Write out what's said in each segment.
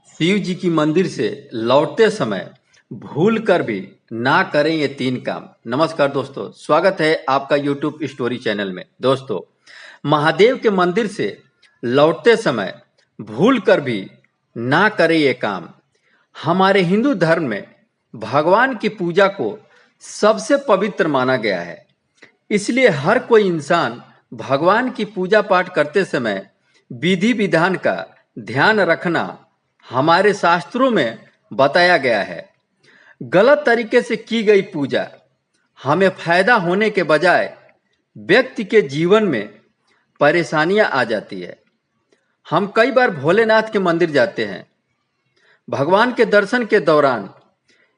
शिव जी की मंदिर से लौटते समय भूल कर भी ना करें ये तीन काम। नमस्कार दोस्तों, स्वागत है आपका यूट्यूब स्टोरी चैनल में। दोस्तों, महादेव के मंदिर से लौटते समय भूल कर भी ना करें ये काम। हमारे हिंदू धर्म में भगवान की पूजा को सबसे पवित्र माना गया है। इसलिए हर कोई इंसान भगवान की पूजा पाठ करते समय विधि विधान का ध्यान रखना हमारे शास्त्रों में बताया गया है। गलत तरीके से की गई पूजा हमें फायदा होने के बजाय व्यक्ति के जीवन में परेशानियां आ जाती है। हम कई बार भोलेनाथ के मंदिर जाते हैं, भगवान के दर्शन के दौरान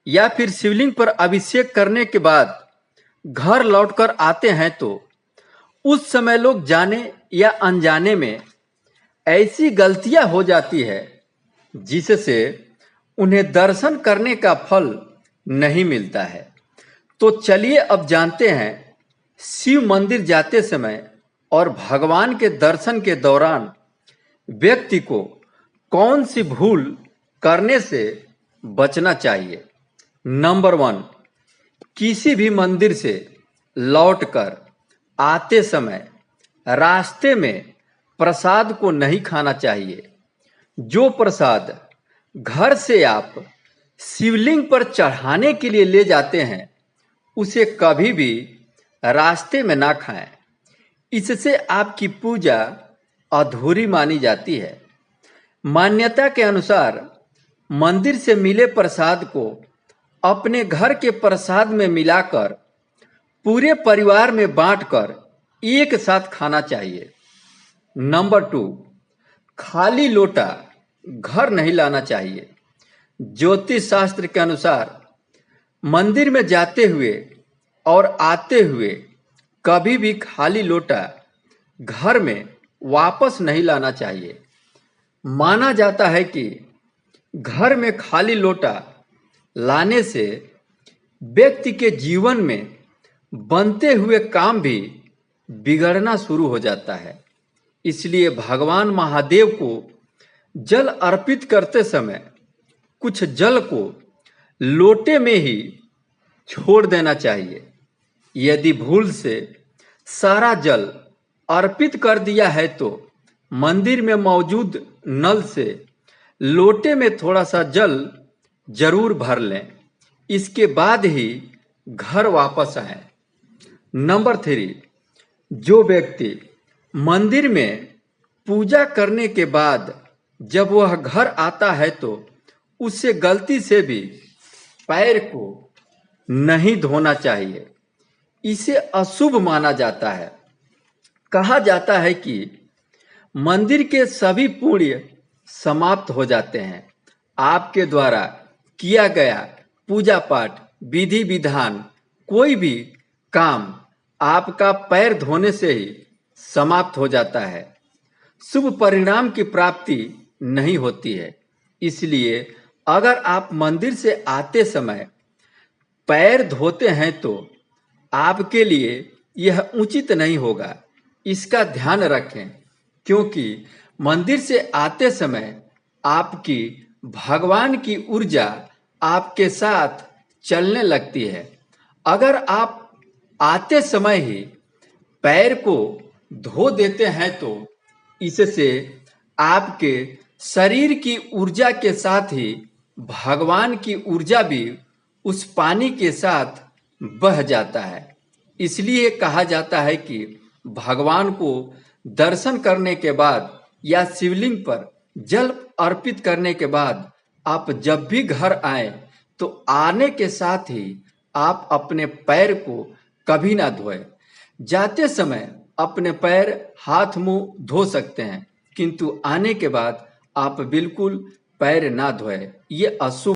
या फिर शिवलिंग पर अभिषेक करने के बाद घर लौटकर आते हैं तो उस समय लोग जाने या अनजाने में ऐसी गलतियां हो जाती है जिससे उन्हें दर्शन करने का फल नहीं मिलता है। तो चलिए अब जानते हैं शिव मंदिर जाते समय और भगवान के दर्शन के दौरान व्यक्ति को कौन सी भूल करने से बचना चाहिए। नंबर 1, किसी भी मंदिर से लौटकर आते समय रास्ते में प्रसाद को नहीं खाना चाहिए। जो प्रसाद घर से आप शिवलिंग पर चढ़ाने के लिए ले जाते हैं उसे कभी भी रास्ते में ना खाएं। इससे आपकी पूजा अधूरी मानी जाती है। मान्यता के अनुसार मंदिर से मिले प्रसाद को अपने घर के प्रसाद में मिलाकर पूरे परिवार में बांटकर एक साथ खाना चाहिए। नंबर 2, खाली लोटा घर नहीं लाना चाहिए। ज्योतिष शास्त्र के अनुसार मंदिर में जाते हुए और आते हुए कभी भी खाली लोटा घर में वापस नहीं लाना चाहिए। माना जाता है कि घर में खाली लोटा लाने से व्यक्ति के जीवन में बनते हुए काम भी बिगड़ना शुरू हो जाता है। इसलिए भगवान महादेव को जल अर्पित करते समय कुछ जल को लोटे में ही छोड़ देना चाहिए। यदि भूल से सारा जल अर्पित कर दिया है तो मंदिर में मौजूद नल से लोटे में थोड़ा सा जल जरूर भर लें। इसके बाद ही घर वापस आएं। नंबर 3, जो व्यक्ति मंदिर में पूजा करने के बाद जब वह घर आता है तो उससे गलती से भी पैर को नहीं धोना चाहिए। इसे अशुभ माना जाता है। कहा जाता है कि मंदिर के सभी पुण्य समाप्त हो जाते हैं। आपके द्वारा किया गया पूजा पाठ, विधि विधान, कोई भी काम आपका पैर धोने से ही समाप्त हो जाता है। शुभ परिणाम की प्राप्ति नहीं होती है। इसलिए अगर आप मंदिर से आते समय पैर धोते हैं तो आपके लिए यह उचित नहीं होगा। इसका ध्यान रखें, क्योंकि मंदिर से आते समय आपकी भगवान की ऊर्जा आपके साथ चलने लगती है। अगर आप आते समय ही पैर को धो देते हैं तो इससे आपके शरीर की ऊर्जा के साथ ही भगवान की ऊर्जा भी उस पानी के साथ बह जाता है। इसलिए कहा जाता है कि भगवान को दर्शन करने के बाद या शिवलिंग पर जल अर्पित करने के बाद आप जब भी घर आए तो आने के साथ ही आप अपने पैर को कभी ना धोएं। जाते समय अपने पैर हाथ मुंह धो सकते हैं, किंतु आने के बाद आप बिल्कुल पैर ना धोएं। ये अशुभ